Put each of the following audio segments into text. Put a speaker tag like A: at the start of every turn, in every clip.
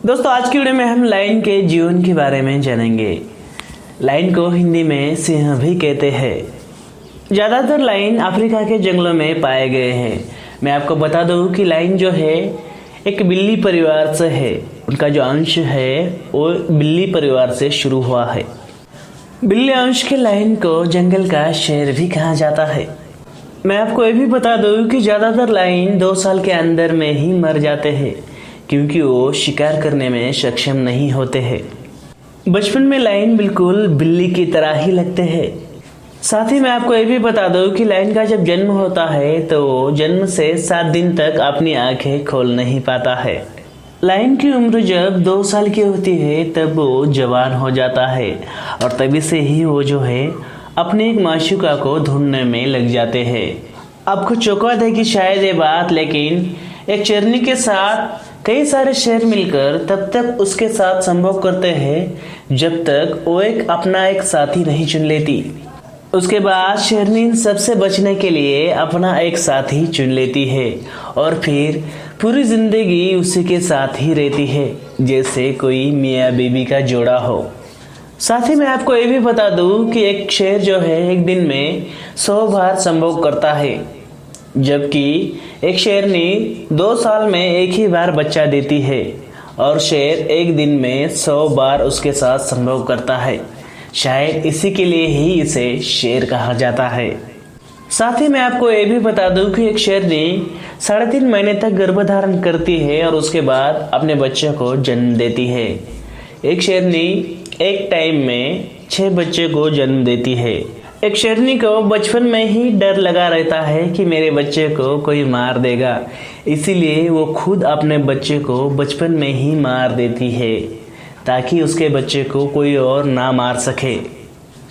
A: दोस्तों आज की वीडियो में हम लायन के जीवन के बारे में जानेंगे। लायन को हिंदी में सिंह भी कहते हैं। ज़्यादातर लायन अफ्रीका के जंगलों में पाए गए हैं। मैं आपको बता दूं कि लायन जो है एक बिल्ली परिवार से है। उनका जो अंश है वो बिल्ली परिवार से शुरू हुआ है। बिल्ली अंश के लायन को जंगल का शेर भी कहा जाता है। मैं आपको ये भी बता दूं कि ज़्यादातर लायन 2 साल के अंदर में ही मर जाते हैं, क्योंकि वो शिकार करने में सक्षम नहीं होते हैं। बचपन में लायन बिल्कुल बिल्ली की तरह ही लगते हैं। साथ ही मैं आपको ये भी बता दूं कि लायन का जब जन्म होता है तो वो जन्म से 7 दिन तक अपनी आंखें खोल नहीं पाता है। लायन की उम्र जब 2 साल की होती है तब वो जवान हो जाता है और तभी से ही वो जो है अपने एक माशूका को ढूंढने में लग जाते हैं। आपको चौंका है कि शायद ये बात, लेकिन एक शेरनी के साथ कई सारे शेर मिलकर तब तक उसके साथ संभोग करते हैं जब तक वो अपना एक साथी नहीं चुन लेती। उसके बाद शेरनी सबसे बचने के लिए अपना एक साथी चुन लेती है और फिर पूरी जिंदगी उसी के साथ ही रहती है, जैसे कोई मियाँ बीबी का जोड़ा हो। साथ ही मैं आपको ये भी बता दूं कि एक शेर जो है एक दिन में 100 बार संभोग करता है, जबकि एक शेरनी 2 साल में एक ही बार बच्चा देती है और शेर एक दिन में 100 बार उसके साथ संभोग करता है। शायद इसी के लिए ही इसे शेर कहा जाता है। साथ ही मैं आपको ये भी बता दूं कि एक शेरनी 3.5 महीने तक गर्भधारण करती है और उसके बाद अपने बच्चे को जन्म देती है। एक शेरनी एक टाइम में 6 बच्चे को जन्म देती है। एक शेरनी को बचपन में ही डर लगा रहता है कि मेरे बच्चे को कोई मार देगा, इसीलिए वो खुद अपने बच्चे को बचपन में ही मार देती है ताकि उसके बच्चे को कोई और ना मार सके।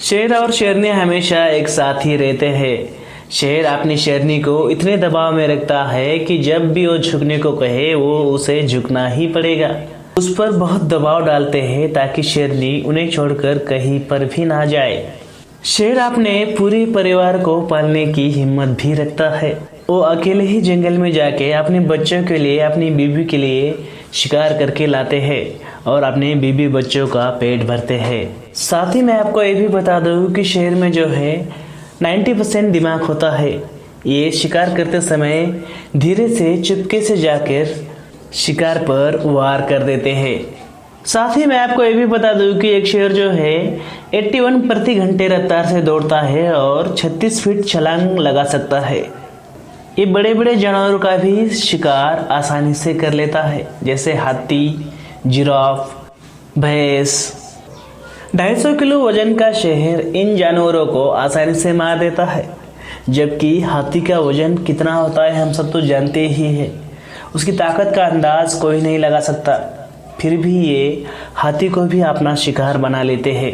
A: शेर और शेरनी हमेशा एक साथ ही रहते हैं। शेर अपनी शेरनी को इतने दबाव में रखता है कि जब भी वो झुकने को कहे वो उसे झुकना ही पड़ेगा। उस पर बहुत दबाव डालते हैं ताकि शेरनी उन्हें छोड़कर कहीं पर भी ना जाए। शेर अपने पूरे परिवार को पालने की हिम्मत भी रखता है। वो अकेले ही जंगल में जाके अपने बच्चों के लिए, अपनी बीवी के लिए शिकार करके लाते हैं और अपने बीवी बच्चों का पेट भरते हैं। साथ ही मैं आपको ये भी बता दूं कि शेर में जो है 90% दिमाग होता है। ये शिकार करते समय धीरे से चुपके से जाकर शिकार पर वार कर देते हैं। साथ ही मैं आपको ये भी बता दूं कि एक शेर जो है 81 प्रति घंटे रफ्तार से दौड़ता है और 36 फीट छलांग लगा सकता है। ये बड़े बड़े जानवरों का भी शिकार आसानी से कर लेता है, जैसे हाथी, जिराफ, भैंस। 250 किलो वजन का शेर इन जानवरों को आसानी से मार देता है, जबकि हाथी का वजन कितना होता है हम सब तो जानते ही हैं। उसकी ताकत का अंदाज कोई नहीं लगा सकता, फिर भी ये हाथी को भी अपना शिकार बना लेते हैं।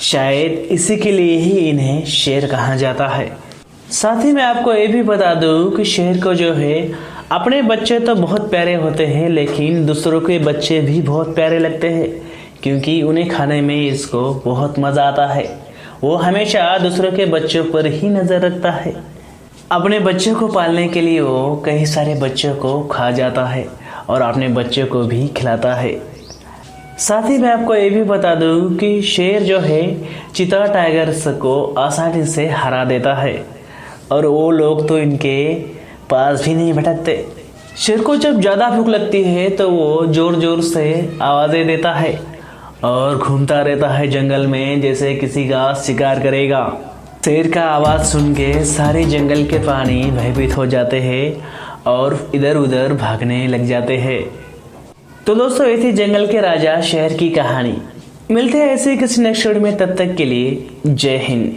A: शायद इसी के लिए ही इन्हें शेर कहा जाता है। साथ ही मैं आपको ये भी बता दूं कि शेर को जो है अपने बच्चे तो बहुत प्यारे होते हैं, लेकिन दूसरों के बच्चे भी बहुत प्यारे लगते हैं, क्योंकि उन्हें खाने में इसको बहुत मज़ा आता है। वो हमेशा दूसरों के बच्चों पर ही नज़र रखता है। अपने बच्चों को पालने के लिए वो कई सारे बच्चों को खा जाता है और अपने बच्चों को भी खिलाता है। साथ ही मैं आपको ये भी बता दूं कि शेर जो है चीता टाइगर्स को आसानी से हरा देता है और वो लोग तो इनके पास भी नहीं भटकते। शेर को जब ज़्यादा भूख लगती है तो वो ज़ोर ज़ोर से आवाज़ें देता है और घूमता रहता है जंगल में, जैसे किसी का शिकार करेगा। शेर का आवाज़ सुन के सारे जंगल के प्राणी भयभीत हो जाते हैं और इधर उधर भागने लग जाते हैं। तो दोस्तों ये थी जंगल के राजा शेर की कहानी। मिलते हैं ऐसे किसी नेक्स्ट वीडियो में, तब तक के लिए जय हिंद।